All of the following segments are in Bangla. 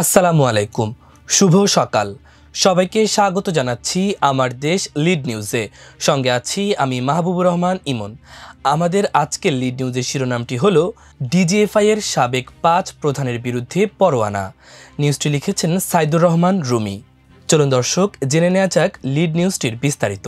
আসসালামু আলাইকুম, শুভ সকাল। সবাইকে স্বাগত জানাচ্ছি আমার দেশ লিড নিউজে। সঙ্গে আছি আমি মাহবুবুর রহমান ইমন। আমাদের আজকের লিড নিউজের শিরোনামটি হলো ডিজিএফআই এর সাবেক 5 প্রধানের বিরুদ্ধে পরোয়ানা। নিউজটি লিখেছেন সাইদুর রহমান রুমি। চলুন দর্শক, জেনে নেওয়া যাক লিড নিউজটির বিস্তারিত।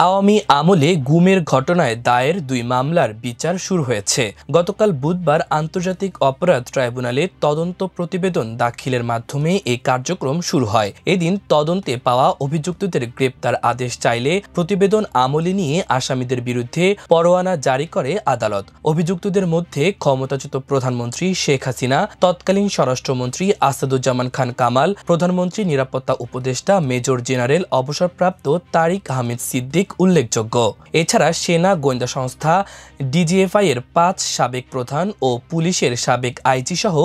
আওয়ামী আমলে গুমের ঘটনায় দায়ের 2 মামলার বিচার শুরু হয়েছে। গতকাল বুধবার আন্তর্জাতিক অপরাধ ট্রাইব্যুনালে তদন্ত প্রতিবেদন দাখিলের মাধ্যমে এই কার্যক্রম শুরু হয়। এদিন তদন্তে পাওয়া অভিযুক্তদের গ্রেপ্তার আদেশ চাইলে প্রতিবেদন আমলে নিয়ে আসামিদের বিরুদ্ধে পরোয়ানা জারি করে আদালত। অভিযুক্তদের মধ্যে ক্ষমতাচ্যুত প্রধানমন্ত্রী শেখ হাসিনা, তৎকালীন স্বরাষ্ট্রমন্ত্রী আসাদুজ্জামান খান কামাল, প্রধানমন্ত্রী নিরাপত্তা উপদেষ্টা মেজর জেনারেল অবসরপ্রাপ্ত তারিক আহমেদ সিদ্দিক উল্লেখযোগ্য। এছাড়া সেনা গোয়েন্দা সংস্থা ডিজিএফআই এর 5 সাবেক প্রধান ও পুলিশের সাবেক আইজি সহ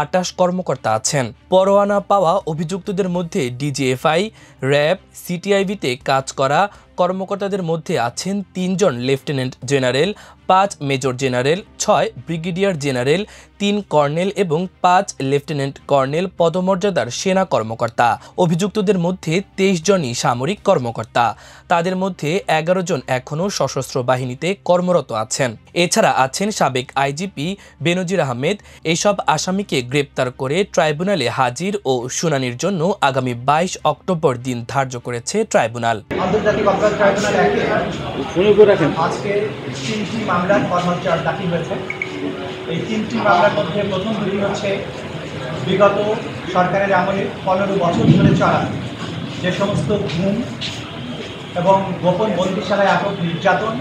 28 কর্মকর্তা আছেন। পরোয়ানা পাওয়া অভিযুক্তদের মধ্যে ডিজিএফআই, র্যাব, সিটিআইবিতে কাজ করা কর্মকর্তাদের মধ্যে আছেন 3 জন lieutenant general, 5 major general, 6 brigadier general, 3 colonel এবং 5 লেফটেন্যান্ট কর্নেল পদমর্যাদার সেনা কর্মকর্তা। অভিযুক্তদের মধ্যে 23 জনই সামরিক কর্মকর্তা। তাদের মধ্যে 11 জন এখনও সশস্ত্র বাহিনীতে কর্মরত আছেন। এছাড়া আছেন সাবেক আইজিপি বেনজির আহমেদ। এইসব আসামিকে গ্রেপ্তার করে ট্রাইব্যুনালে হাজির ও শুনানির জন্য আগামী 22 অক্টোবর দিন ধার্য করেছে ট্রাইব্যুনাল। আন্তর্জাতিক অপরাধ ট্রাইব্যুনাল আজকে 3টি মামলার ফরমাল চার্জ দাখিল হয়েছে। এই 3টি মামলার মধ্যে প্রথম দুটি হচ্ছে বিগত সরকারের আমলে 15 বছর ধরে চলা যে সমস্ত গুম এবং গোপন বন্দিশালায় আটক, নির্যাতন,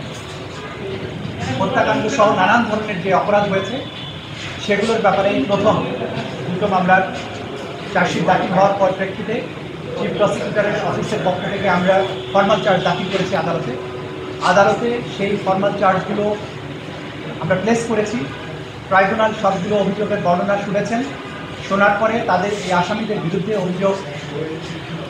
হত্যাকাণ্ড সহ নানান ধরনের যে অপরাধ হয়েছে সেগুলোর ব্যাপারে প্রথম দুটো মামলার চার্জশিট দাখিল হওয়ার পরিপ্রেক্ষিতে চিফ প্রসিকিউটরের অফিসের পক্ষ থেকে আমরা ফরমাল চার্জ দাখিল করেছি আদালতে। সেই ফরমাল চার্জগুলো আমরা প্লেস করেছি। ট্রাইব্যুনাল সবগুলো অভিযোগের বর্ণনা শুনেছেন। শোনার পরে তাদের এই আসামিদের বিরুদ্ধে অভিযোগ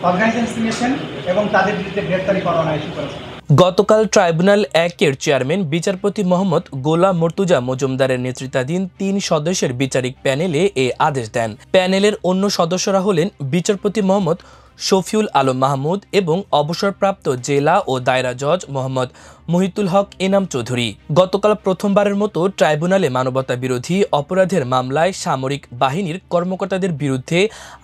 কগনাইজেন্স নিয়েছেন এবং তাদের বিরুদ্ধে গ্রেপ্তারি পরোয়ানা ইস্যু করেছেন। গতকাল ট্রাইব্যুনাল 1 এর চেয়ারম্যান বিচারপতি মোহাম্মদ গোলাম মর্তুজা মজুমদারের নেতৃত্বাধীন 3 সদস্যের বিচারিক প্যানেলে এ আদেশ দেন। প্যানেলের অন্য সদস্যরা হলেন বিচারপতি মোহাম্মদ শফিউল আলম মাহমুদ এবং অবসরপ্রাপ্ত জেলা ও দায়রা জজ মোহাম্মদ মহিতুল হক এনাম চৌধুরী। গতকাল প্রথমবারের মতো ট্রাইব্যুনালে মানবতা বিরোধী অপরাধের মামলায় সামরিক বাহিনীর কর্মকর্তাদের বিরুদ্ধে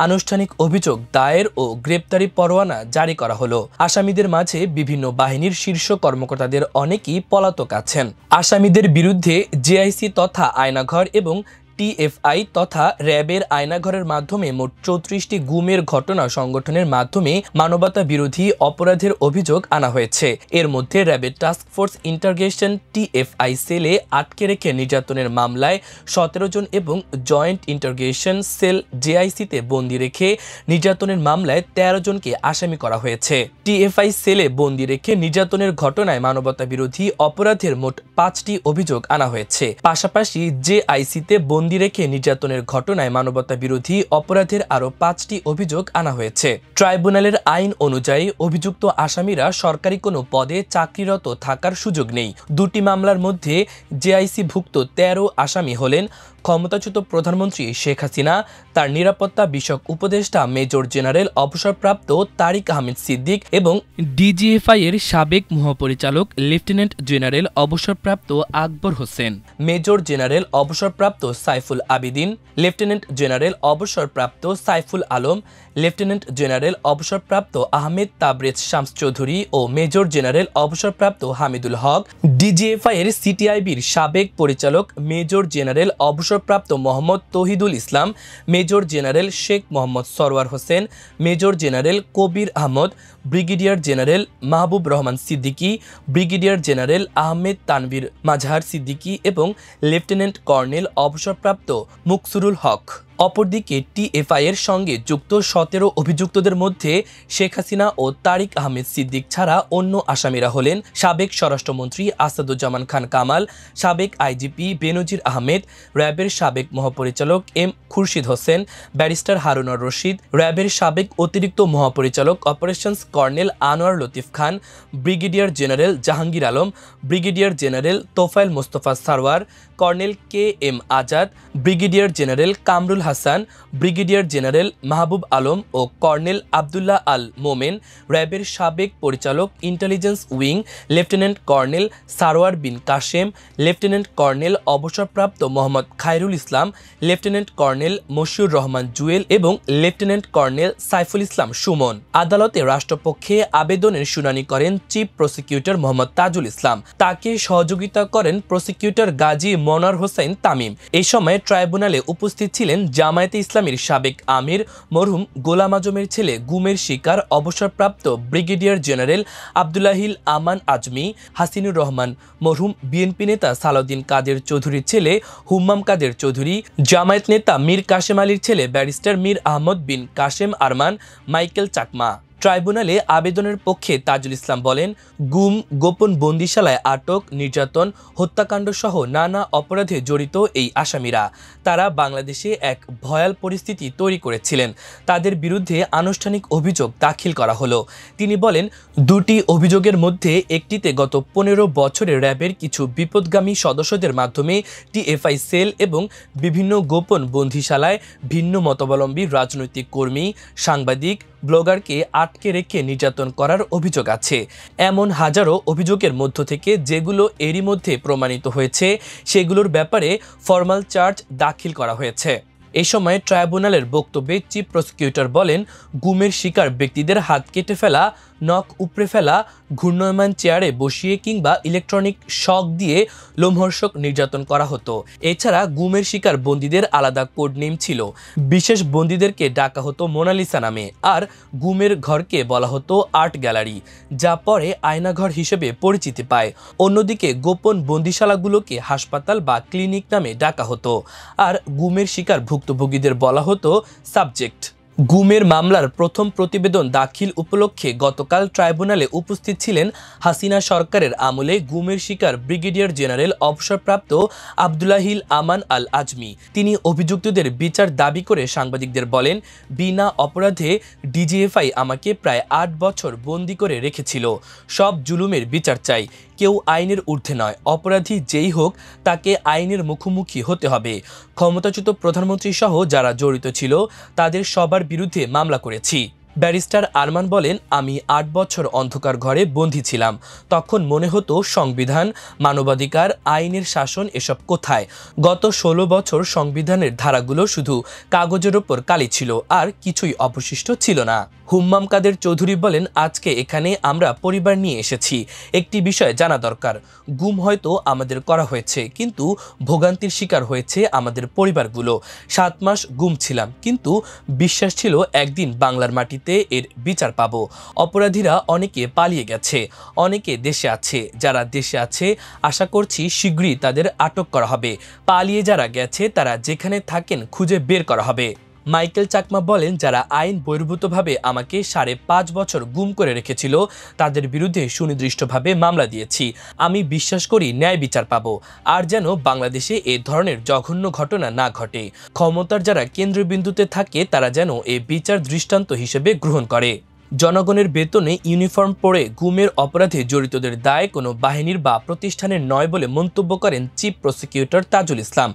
আনুষ্ঠানিক অভিযোগ দায়ের ও গ্রেপ্তারি পরোয়ানা জারি করা হলো। আসামিদের মাঝে বিভিন্ন বাহিনীর শীর্ষ কর্মকর্তাদের অনেকেই পলাতক আছেন। আসামিদের বিরুদ্ধে জেআইসি তথা আয়নাঘর এবং টিএফআই তথা র্যাবের আয়নাঘরের মাধ্যমে মোট 34টি গুমের ঘটনা সংগঠনের মাধ্যমে মানবতা বিরোধী অপরাধের অভিযোগ আনা হয়েছে। এর মধ্যে র্যাবের টাস্কফোর্স ইন্টারগেশন টিএফআই সেলে আটকে রেখে নির্যাতনের মামলায় 17 জন এবং জয়েন্ট ইন্টারগেশন সেল জেআইসিতে বন্দি রেখে নির্যাতনের মামলায় 13 জনকে আসামি করা হয়েছে। টিএফআই সেলে বন্দি রেখে নির্যাতনের ঘটনায় মানবতা বিরোধী অপরাধের মোট 5টি অভিযোগ আনা হয়েছে। পাশাপাশি জেআইসিতে বন্দি রেখে নির্যাতনের ঘটনায় মানবতা বিরোধী অপরাধের আরও 5টি অভিযোগ আনা হয়েছে। ট্রাইব্যুনালের আইন অনুযায়ী অভিযুক্ত আসামিরা সরকারি কোনো পদে চাকরিরত থাকার সুযোগ নেই। 2টি মামলার মধ্যে জেআইসি-ভুক্ত 13 আসামি হলেন ক্ষমতাচ্যুত প্রধানমন্ত্রী শেখ হাসিনা, তার নিরাপত্তা বিষয়ক উপদেষ্টা মেজর জেনারেল অবসরপ্রাপ্ত তারিক আহমেদ সিদ্দিক এবং ডিজিএফআই এর সাবেক মহাপরিচালক লেফটেন্যান্ট জেনারেল অবসরপ্রাপ্ত আকবর হোসেন, মেজর জেনারেল অবসরপ্রাপ্ত সাইফুল আবিদিন, লেফটেন্যান্ট জেনারেল অবসরপ্রাপ্ত সাইফুল আলম, লেফটেন্যান্ট জেনারেল অবসরপ্রাপ্ত আহমেদ তাবরেজ শামস চৌধুরী ও মেজর জেনারেল অবসরপ্রাপ্ত হামিদুল হক, ডিজিএফআই এর সিটিআইবির সাবেক পরিচালক মেজর জেনারেল অবসরপ্রাপ্ত Mohammad Tauhidul Islam, major general Sheikh Mohammad Sarwar Hossain, major general Kabir Ahmad, brigadier general Mahbub Rahman Siddiqui, brigadier general Ahmed Tanvir Mazhar Siddiqui এবং লেফটেন্যান্ট কর্নেল অবসরপ্রাপ্ত মুকসুরুল হক। অপরদিকে টিএফআই এর সঙ্গে যুক্ত ১৭ অভিযুক্তদের মধ্যে শেখ হাসিনা ও তারিক আহমেদ সিদ্দিক ছাড়া অন্য আসামিরা হলেন সাবেক স্বরাষ্ট্রমন্ত্রী আসাদুজ্জামান খান কামাল, সাবেক আইজিপি বেনজির আহমেদ, র্যাবের সাবেক মহাপরিচালক এম খুরশিদ হোসেন, ব্যারিস্টার হারুনুর রশিদ, র্যাবের সাবেক অতিরিক্ত মহাপরিচালক operations colonel Anwar Latif Khan, brigadier general Jahangir Alam, brigadier general Tofail Mostafa Sarwar, colonel K M Azad, brigadier general Kamrul Hasan, brigadier general Mahbub Alam ও কর্নেল আবদুল্লাহ আল মোমেন, র্যাবের সাবেক পরিচালক intelligence wing lieutenant colonel Sarwar Bin Kashem, lieutenant colonel অবসরপ্রাপ্ত মোহাম্মদ খায়রুল ইসলাম, লেফটেন্যান্ট কর্নেল মশিউর রহমান জুয়েল এবং লেফটেন্যান্ট কর্নেল সাইফুল ইসলাম সুমন। আদালতে রাষ্ট্রপক্ষে আবেদনের শুনানি করেন চিফ প্রসিকিউটর মোহাম্মদ তাজুল ইসলাম। তাকে সহযোগিতা করেন প্রসিকিউটর গাজী মনোয়ার হোসেন তামিম। এই সময় ট্রাইব্যুনালে উপস্থিত ছিলেন জামায়াতে ইসলামীর সাবেক আমির মরহুম গোলাম আজমের ছেলে গুমের শিকার অবসরপ্রাপ্ত ব্রিগেডিয়ার জেনারেল আব্দুল্লাহিল আমান আজমি, হাসিনুর রহমান, মরহুম বিএনপি নেতা সালাউদ্দিন কাদের চৌধুরীর ছেলে হুম্মাম কাদের চৌধুরী, জামায়াত নেতা মীর কাশেম আলীর ছেলে ব্যারিস্টার মীর আহমদ বিন কাশেম আরমান, মাইকেল চাকমা। ট্রাইব্যুনালে আবেদনের পক্ষে তাজুল ইসলাম বলেন, গুম, গোপন বন্দিশালায় আটক, নির্যাতন, হত্যাকাণ্ড সহ নানা অপরাধে জড়িত এই আসামিরা তারা বাংলাদেশে এক ভয়াল পরিস্থিতি তৈরি করেছিলেন। তাদের বিরুদ্ধে আনুষ্ঠানিক অভিযোগ দাখিল করা হলো। তিনি বলেন, দুটি অভিযোগের মধ্যে একটিতে গত ১৫ বছরে র্যাবের কিছু বিপদগামী সদস্যদের মাধ্যমে টিএফআই সেল এবং বিভিন্ন গোপন বন্দিশালায় ভিন্ন মতাবলম্বী রাজনৈতিক কর্মী, সাংবাদিক, ব্লগারকে আটকে রেখে নির্যাতন করার অভিযোগ আছে। এমন হাজারো অভিযোগের মধ্য থেকে যেগুলো এরই মধ্যে প্রমাণিত হয়েছে সেগুলোর ব্যাপারে ফরমাল চার্জ দাখিল করা হয়েছে। এই সময় ট্রাইব্যুনালের বক্তব্যে চিফ প্রসিকিউটর বলেন, গুমের শিকার ব্যক্তিদের হাত কেটে ফেলা, নখ উপড়ে ফেলা, ঘূর্ণয়মান চেয়ারে বসিয়ে কিংবা ইলেকট্রনিক শক দিয়ে লোমহর্ষক নির্যাতন করা হতো। এছাড়া গুমের শিকার বন্দীদের আলাদা কোড নেম ছিল। বিশেষ বন্দীদেরকে ডাকা হতো মোনালিসা নামে, আর গুমের ঘরকে বলা হতো আর্ট গ্যালারি, যা পরে আয়নাঘর হিসেবে পরিচিতি পায়। অন্যদিকে গোপন বন্দিশালাগুলোকে হাসপাতাল বা ক্লিনিক নামে ডাকা হতো, আর গুমের শিকার ভুক্তভোগীদের বলা হতো সাবজেক্ট। গুমের মামলার প্রথম প্রতিবেদন দাখিল উপলক্ষে গতকাল ট্রাইব্যুনালে উপস্থিত ছিলেন হাসিনা সরকারের আমলে গুমের শিকার ব্রিগেডিয়ার জেনারেল অবসরপ্রাপ্ত আব্দুল্লাহিল আমান আল আজমি। তিনি অভিযুক্তদের বিচার দাবি করে সাংবাদিকদের বলেন, বিনা অপরাধে ডিজিএফআই আমাকে প্রায় ৮ বছর বন্দি করে রেখেছিল। সব জুলুমের বিচার চাই। কেউ আইনের ঊর্ধ্বে নয়। অপরাধী যেই হোক তাকে আইনের মুখোমুখি হতে হবে। ক্ষমতাচ্যুত প্রধানমন্ত্রী সহ যারা জড়িত ছিল তাদের সবার বিরুদ্ধে মামলা করেছি। ব্যারিস্টার আরমান বলেন, আমি ৮ বছর অন্ধকার ঘরে বন্দী ছিলাম। তখন মনে হতো সংবিধান, মানবাধিকার, আইনের শাসন এসব কোথায়। গত ১৬ বছর সংবিধানের ধারাগুলো শুধু কাগজের ওপর কালি ছিল, আর কিছুই অবশিষ্ট ছিল না। হুম্মাম কাদের চৌধুরী বলেন, আজকে এখানে আমরা পরিবার নিয়ে এসেছি। একটি বিষয় জানা দরকার, গুম হয়তো আমাদের করা হয়েছে, কিন্তু ভোগান্তির শিকার হয়েছে আমাদের পরিবারগুলো। ৭ মাস গুম ছিলাম, কিন্তু বিশ্বাস ছিল একদিন বাংলার মাটিতে এর বিচার পাব। অপরাধীরা অনেকে পালিয়ে গেছে, অনেকে দেশে আছে। যারা দেশে আছে আশা করছি শীঘ্রই তাদের আটক করা হবে। পালিয়ে যারা গেছে তারা যেখানে থাকেন খুঁজে বের করা হবে। মাইকেল চাকমা বলেন, যারা আইন বহির্ভূতভাবে আমাকে ৫.৫ বছর গুম করে রেখেছিল তাদের বিরুদ্ধে সুনির্দিষ্টভাবে মামলা দিয়েছি। আমি বিশ্বাস করি ন্যায় বিচার পাব, আর যেন বাংলাদেশে এ ধরনের জঘন্য ঘটনা না ঘটে। ক্ষমতার যারা কেন্দ্রবিন্দুতে থাকে তারা যেন এ বিচার দৃষ্টান্ত হিসেবে গ্রহণ করে। জনগণের বেতনে ইউনিফর্ম পরে গুমের অপরাধে জড়িতদের দায় কোনো বাহিনীর বা প্রতিষ্ঠানের নয় বলে মন্তব্য করেন চিফ প্রসিকিউটর তাজুল ইসলাম।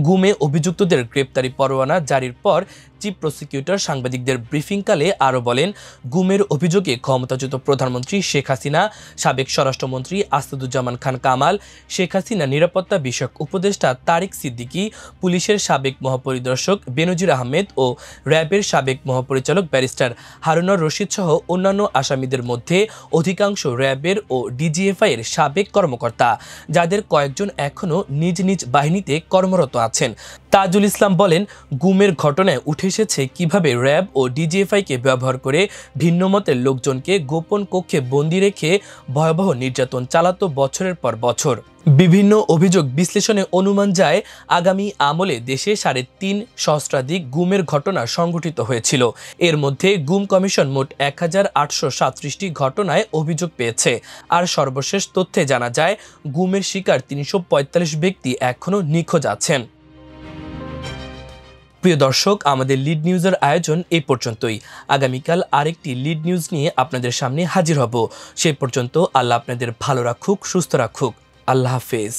গুমে অভিযুক্তদের গ্রেপ্তারি পরোয়ানা জারির পর চিফ প্রসিকিউটর সাংবাদিকদের ব্রিফিংকালে আরও বলেন, গুমের অভিযোগে ক্ষমতাচ্যুত প্রধানমন্ত্রী শেখ হাসিনা, সাবেক স্বরাষ্ট্রমন্ত্রী আসাদুজ্জামান খান কামাল, শেখ হাসিনা নিরাপত্তা বিষয়ক উপদেষ্টা তারিক সিদ্দিকী, পুলিশের সাবেক মহাপরিদর্শক বেনজির আহমেদ ও র্যাবের সাবেক মহাপরিচালক ব্যারিস্টার হারুনুর রশিদ সহ অন্যান্য আসামিদের মধ্যে অধিকাংশ র্যাবের ও ডিজিএফআই এর সাবেক কর্মকর্তা, যাদের কয়েকজন এখনও নিজ নিজ বাহিনীতে কর্মরত আছেন। তাজুল ইসলাম বলেন, গুমের ঘটনায় উঠে এসেছে কিভাবে র্যাব ও ডিজিএফআইকে ব্যবহার করে ভিন্ন মতের লোকজনকে গোপন কক্ষে বন্দি রেখে ভয়াবহ নির্যাতন চালাতো বছরের পর বছর। বিভিন্ন অভিযোগ বিশ্লেষণে অনুমান যায় আগামী আমলে দেশে 3.5 সহস্রাধিক গুমের ঘটনা সংঘটিত হয়েছিল। এর মধ্যে গুম কমিশন মোট 1837টি ঘটনায় অভিযোগ পেয়েছে। আর সর্বশেষ তথ্যে জানা যায় গুমের শিকার 345 ব্যক্তি এখনও নিখোঁজ আছেন। প্রিয় দর্শক, আমাদের লিড নিউজের আয়োজন এই পর্যন্তই। আগামীকাল আরেকটি লিড নিউজ নিয়ে আপনাদের সামনে হাজির হব। সেই পর্যন্ত আল্লাহ আপনাদের ভালো রাখুক, সুস্থ রাখুক। আল্লাহ হাফেজ।